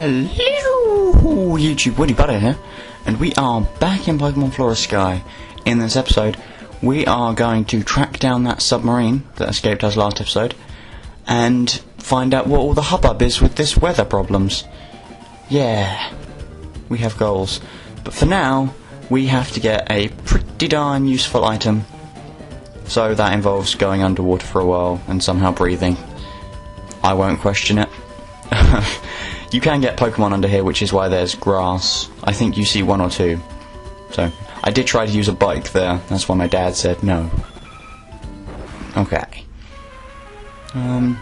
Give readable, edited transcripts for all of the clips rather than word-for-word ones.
Hello YouTube, WittyButter here, and we are back in Pokémon Flora Sky. In this episode, we are going to track down that submarine that escaped us last episode, and find out what all the hubbub is with this weather problems. Yeah, we have goals. But for now, we have to get a pretty darn useful item. So that involves going underwater for a while and somehow breathing. I won't question it. You can get Pokemon under here, which is why there's grass. I think you see one or two. So, I did try to use a bike there. That's why my dad said no. Okay. Oh.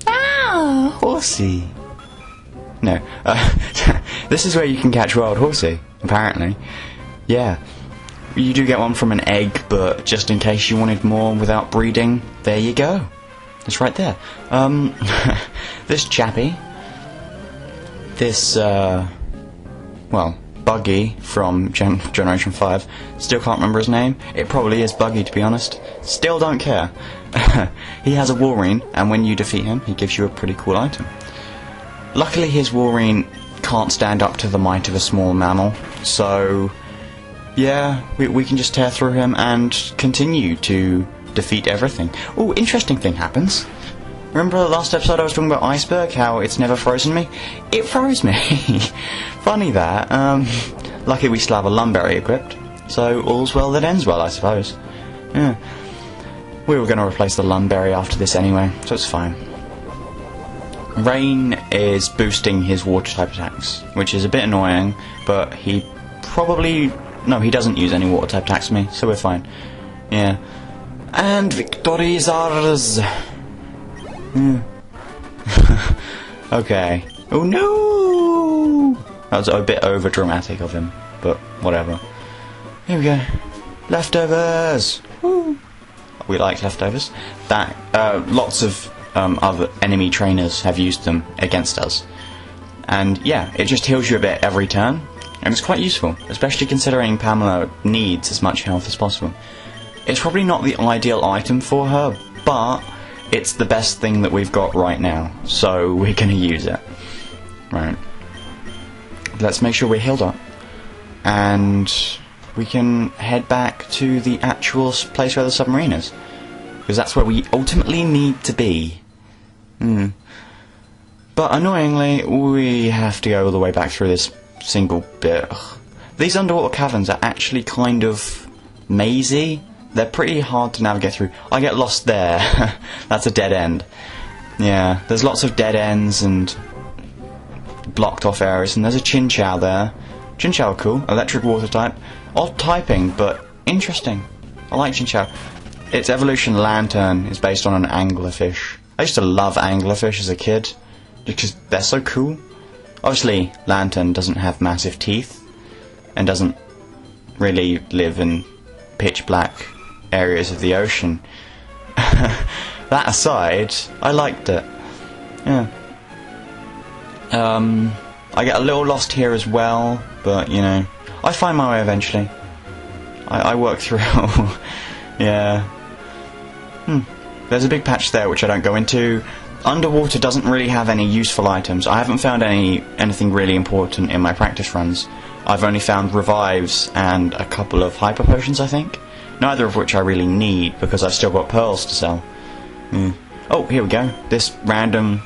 Ah, horsey. No. This is where you can catch wild horsey, apparently. Yeah. You do get one from an egg, but just in case you wanted more without breeding, there you go. It's right there. This chappie, this, well, Buggy from Generation 5, still can't remember his name. It probably is Buggy, to be honest. Still don't care. He has a Walrein, and when you defeat him, he gives you a pretty cool item. Luckily, his Walrein can't stand up to the might of a small mammal, so yeah, we can just tear through him and continue to defeat everything. Oh, interesting thing happens. Remember the last episode I was talking about Iceberg, how it's never frozen me? It froze me. Funny that. Lucky we still have a Lumberry equipped, so all's well that ends well, I suppose. Yeah. We were going to replace the Lumberry after this anyway, so it's fine. Rain is boosting his water type attacks, which is a bit annoying, but he probably... No, he doesn't use any water type attacks to me, so we're fine. Yeah. And victory is ours! Okay. Oh no! That was a bit over dramatic of him, but whatever. Here we go. Leftovers! Woo! We like leftovers. That, lots of other enemy trainers have used them against us. And yeah, it just heals you a bit every turn, and it's quite useful, especially considering Pamela needs as much health as possible. It's probably not the ideal item for her, but it's the best thing that we've got right now, so we're going to use it. Right. Let's make sure we're healed up, and we can head back to the actual place where the submarine is, because that's where we ultimately need to be. But annoyingly, we have to go all the way back through this single bit. Ugh. These underwater caverns are actually kind of mazy. They're pretty hard to navigate through. I get lost there. That's a dead end. Yeah, there's lots of dead ends and blocked off areas, and there's a Chinchou there. Chinchou are cool. Electric water type. Odd typing, but interesting. I like Chinchou. Its evolution Lantern is based on an anglerfish. I used to love anglerfish as a kid, because they're so cool. Obviously, Lantern doesn't have massive teeth, and doesn't really live in pitch black areas of the ocean. That aside, I liked it. Yeah. I get a little lost here as well, but you know, I find my way eventually. I work through. Yeah. There's a big patch there which I don't go into. Underwater doesn't really have any useful items. I haven't found anything really important in my practice runs. I've only found revives and a couple of hyper potions, I think. Neither of which I really need, because I've still got pearls to sell. Oh, here we go. This random,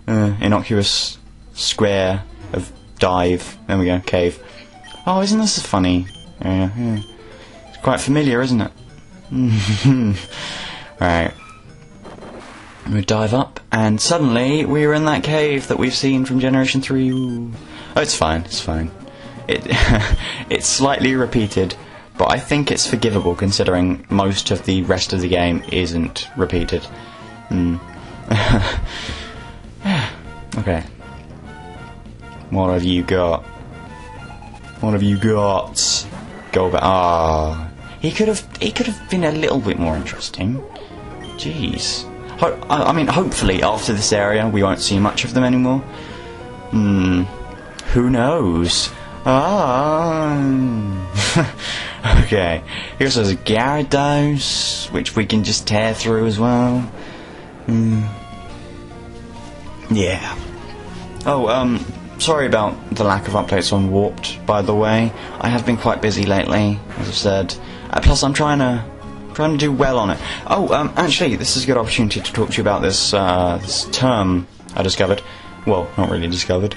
innocuous square of dive. There we go, cave. Oh, isn't this a funny area? Yeah. It's quite familiar, isn't it? Right. We dive up, and suddenly we're in that cave that we've seen from Generation 3. Ooh. Oh, it's fine, it's fine. It's slightly repeated, but I think it's forgivable considering most of the rest of the game isn't repeated. Okay. What have you got? What have you got? Go back. Ah, he could have been a little bit more interesting. Jeez. I mean, hopefully after this area we won't see much of them anymore. Who knows? Okay. He also has a Gyarados, which we can just tear through as well. Yeah. Oh, sorry about the lack of updates on Warped, by the way. I have been quite busy lately, as I've said. Plus, I'm trying to do well on it. Oh, actually, this is a good opportunity to talk to you about this term I discovered. Well, not really discovered.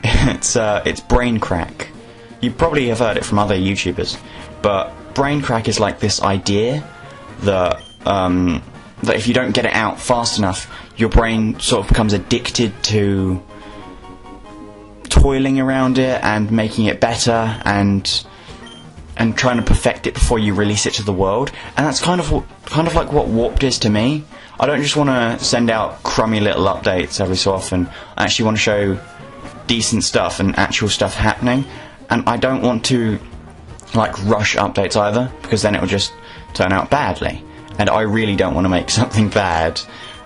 It's brain crack. You probably have heard it from other YouTubers, but brain crack is like this idea that that if you don't get it out fast enough, your brain sort of becomes addicted to toiling around it and making it better and trying to perfect it before you release it to the world. And that's kind of like what Warped is to me. I don't just want to send out crummy little updates every so often. I actually want to show decent stuff and actual stuff happening. And I don't want to like rush updates either, because then it will just turn out badly. And I really don't want to make something bad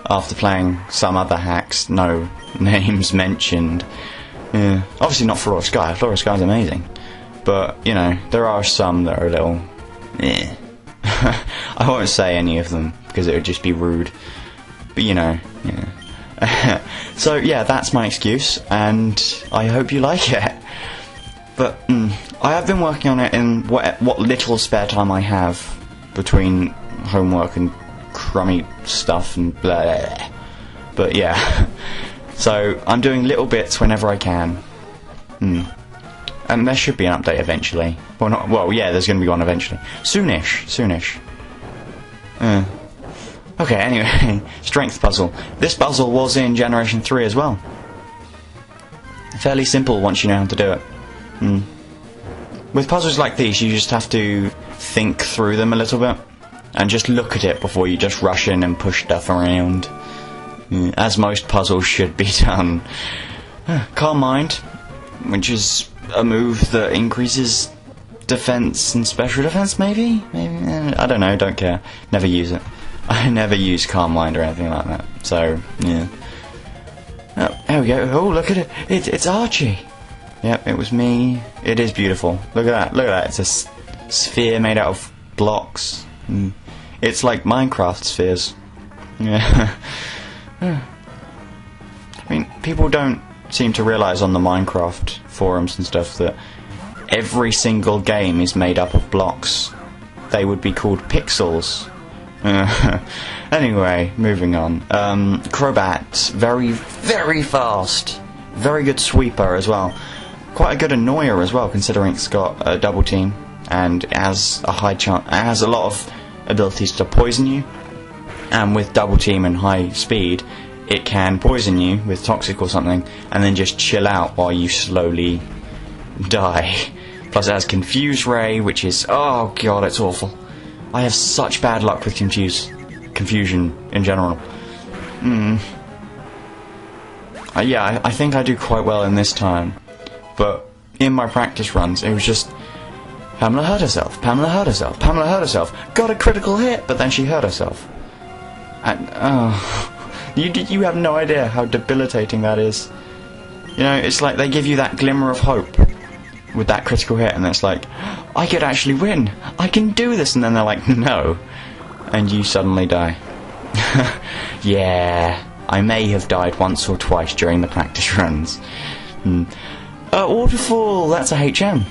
after playing some other hacks, no names mentioned. Yeah. Obviously not Flora Sky. Flora Sky is amazing. But, you know, there are some that are a little... eh. I won't say any of them, because it would just be rude. But, you know, yeah. So, yeah, that's my excuse, and I hope you like it. But, I have been working on it in what little spare time I have between homework and crummy stuff and blah, blah, blah. But, yeah. So, I'm doing little bits whenever I can. And there should be an update eventually. Well, yeah, there's going to be one eventually. Soonish. Okay, anyway, strength puzzle. This puzzle was in Generation 3 as well. Fairly simple once you know how to do it. With puzzles like these, you just have to think through them a little bit. And just look at it before you just rush in and push stuff around. As most puzzles should be done. Calm Mind, which is a move that increases defense and special defense, maybe? I don't know, don't care. Never use it. I never use Calm Mind or anything like that. So, yeah. Oh, there we go. Oh, look at it. It's Archie. Yep, it was me. It is beautiful. Look at that. It's a sphere made out of blocks. It's like Minecraft spheres. Yeah. I mean, people don't seem to realise on the Minecraft forums and stuff that every single game is made up of blocks. They would be called pixels. Anyway, moving on. Crobat, very, very fast. Very good sweeper as well. Quite a good annoyer as well, considering it's got a double team and it has a high chance. It has a lot of abilities to poison you, and with double team and high speed, it can poison you with toxic or something, and then just chill out while you slowly die. Plus it has Confuse Ray, which is, oh god, it's awful. I have such bad luck with confusion in general. Yeah, I think I do quite well in this time, but in my practice runs, it was just Pamela hurt herself, Pamela hurt herself, Pamela hurt herself, got a critical hit, but then she hurt herself. And, you have no idea how debilitating that is. You know, it's like they give you that glimmer of hope with that critical hit, and it's like, I could actually win, I can do this, and then they're like, no, and you suddenly die. Yeah, I may have died once or twice during the practice runs. Waterfall, that's a HM.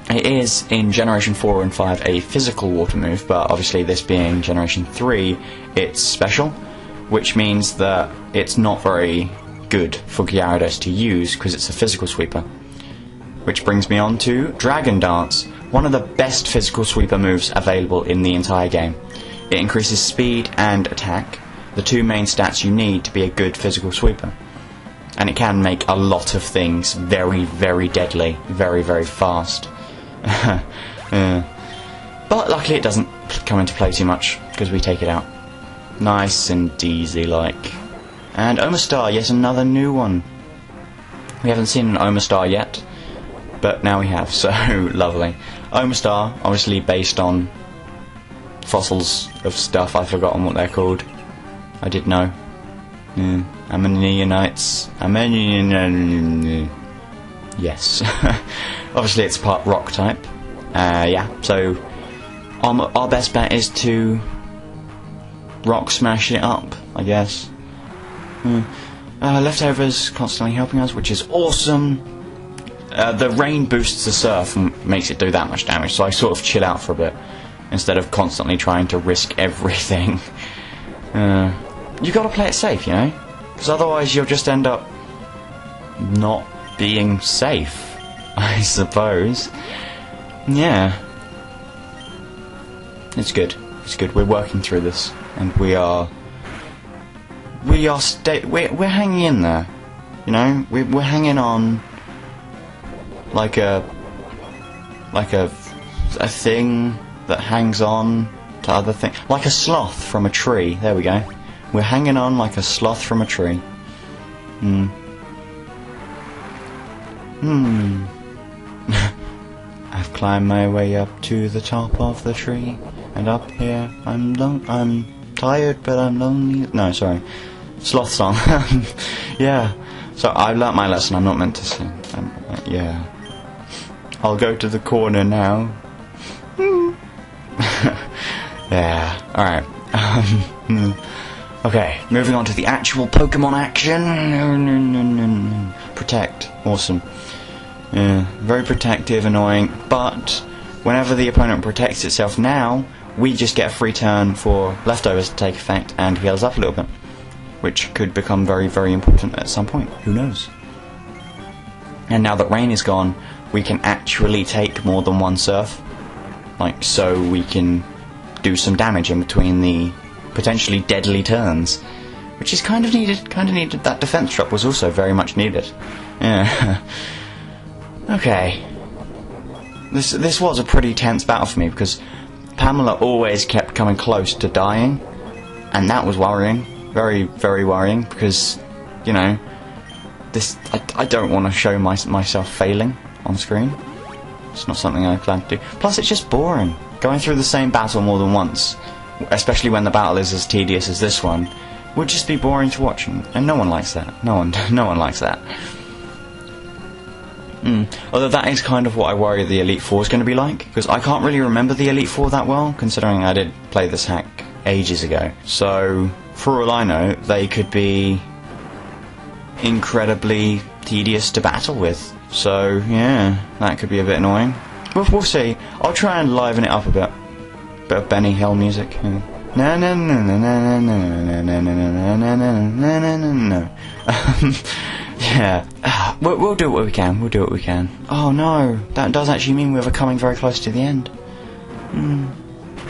It is in Generation 4 and 5 a physical water move, but obviously this being Generation 3, it's special, which means that it's not very good for Gyarados to use because it's a physical sweeper. Which brings me on to Dragon Dance, one of the best physical sweeper moves available in the entire game. It increases speed and attack, the two main stats you need to be a good physical sweeper. And it can make a lot of things very, very deadly, very, very fast. But luckily it doesn't come into play too much, because we take it out. Nice and easy-like. And Omastar, yet another new one. We haven't seen an Omastar yet, but now we have, so lovely. Omastar, obviously based on fossils of stuff, I've forgotten what they're called. I did know. Ammonites. Yes. Obviously it's part rock type. Yeah, so our best bet is to rock smash it up, I guess. Leftovers constantly helping us, which is awesome. The rain boosts the surf and makes it do that much damage, so I sort of chill out for a bit instead of constantly trying to risk everything. You gotta play it safe, you know, because otherwise you'll just end up not being safe, I suppose. Yeah, it's good. It's good. We're working through this, and we're hanging in there. You know, we're hanging on like a thing that hangs on to other things, like a sloth from a tree. There we go. We're hanging on like a sloth from a tree. I've climbed my way up to the top of the tree, and up here I'm tired, but I'm lonely. No, sorry, sloth song. Yeah. So I learnt my lesson. I'm not meant to sing. Yeah. I'll go to the corner now. Yeah. All right. Okay. Moving on to the actual Pokemon action. Protect. Awesome. Yeah. Very protective, annoying, but whenever the opponent protects itself now, we just get a free turn for leftovers to take effect and heals up a little bit, which could become very, very important at some point. Who knows? And now that rain is gone, we can actually take more than one surf, like, so we can do some damage in between the potentially deadly turns, which is kind of needed. That defense drop was also very much needed. Yeah. Okay. This was a pretty tense battle for me because Pamela always kept coming close to dying, and that was worrying. Very, very worrying, because, you know, I don't want to show myself failing on screen. It's not something I plan to do. Plus, it's just boring. Going through the same battle more than once, especially when the battle is as tedious as this one, would just be boring to watch, and no one likes that. No one likes that. Although that is kind of what I worry the Elite Four is going to be like, because I can't really remember the Elite Four that well, considering I did play this hack ages ago. So, for all I know, they could be incredibly tedious to battle with. So, yeah, that could be a bit annoying. We'll see. I'll try and liven it up a bit. Bit of Benny Hill music. No, no, no, no, no, no, no, no, no, no, no, no, no, no. Yeah, we'll do what we can. We'll do what we can. Oh no, that does actually mean we're coming very close to the end.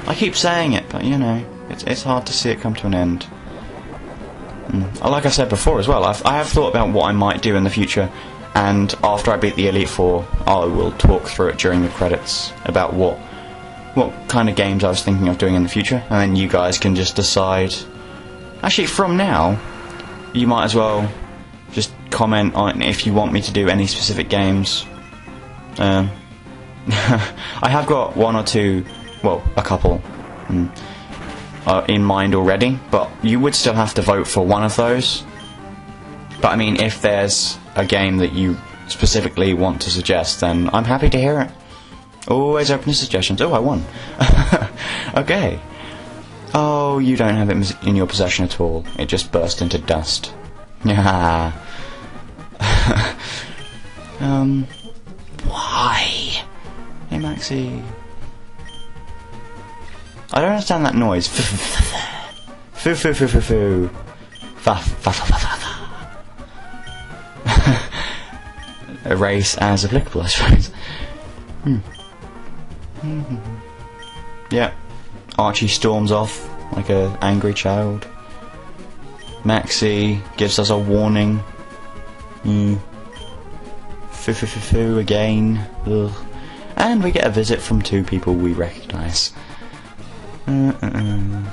I keep saying it, but you know, it's hard to see it come to an end. Like I said before as well, I have thought about what I might do in the future, and after I beat the Elite Four, I will talk through it during the credits about what kind of games I was thinking of doing in the future, and then you guys can just decide. Actually, from now, you might as well just comment on if you want me to do any specific games. I have got one or two, well, a couple in mind already, but you would still have to vote for one of those. But I mean, if there's a game that you specifically want to suggest, then I'm happy to hear it. Always open to suggestions. Oh, I won. Okay. Oh, you don't have it in your possession at all. It just burst into dust. Yeah. Why? Hey, Maxie. I don't understand that noise. Foo foo foo foo foo. Fa fa fa fa fa. Erase as applicable, I suppose. Yeah. Archie storms off like an angry child. Maxie gives us a warning. Foo foo foo foo again. Ugh. And we get a visit from two people we recognise. Hidden.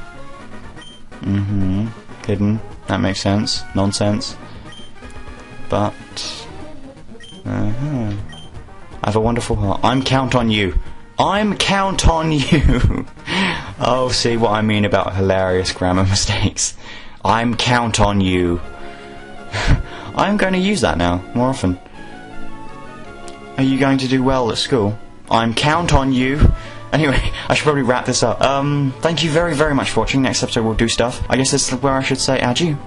That makes sense. Nonsense. But I have a wonderful heart. I'm count on you. I'm count on you. Oh, see what I mean about hilarious grammar mistakes. I'm count on you. I'm going to use that now more often. Are you going to do well at school? I'm count on you. Anyway, I should probably wrap this up. Thank you very, very much for watching. Next episode we'll do stuff. I guess this is where I should say adieu.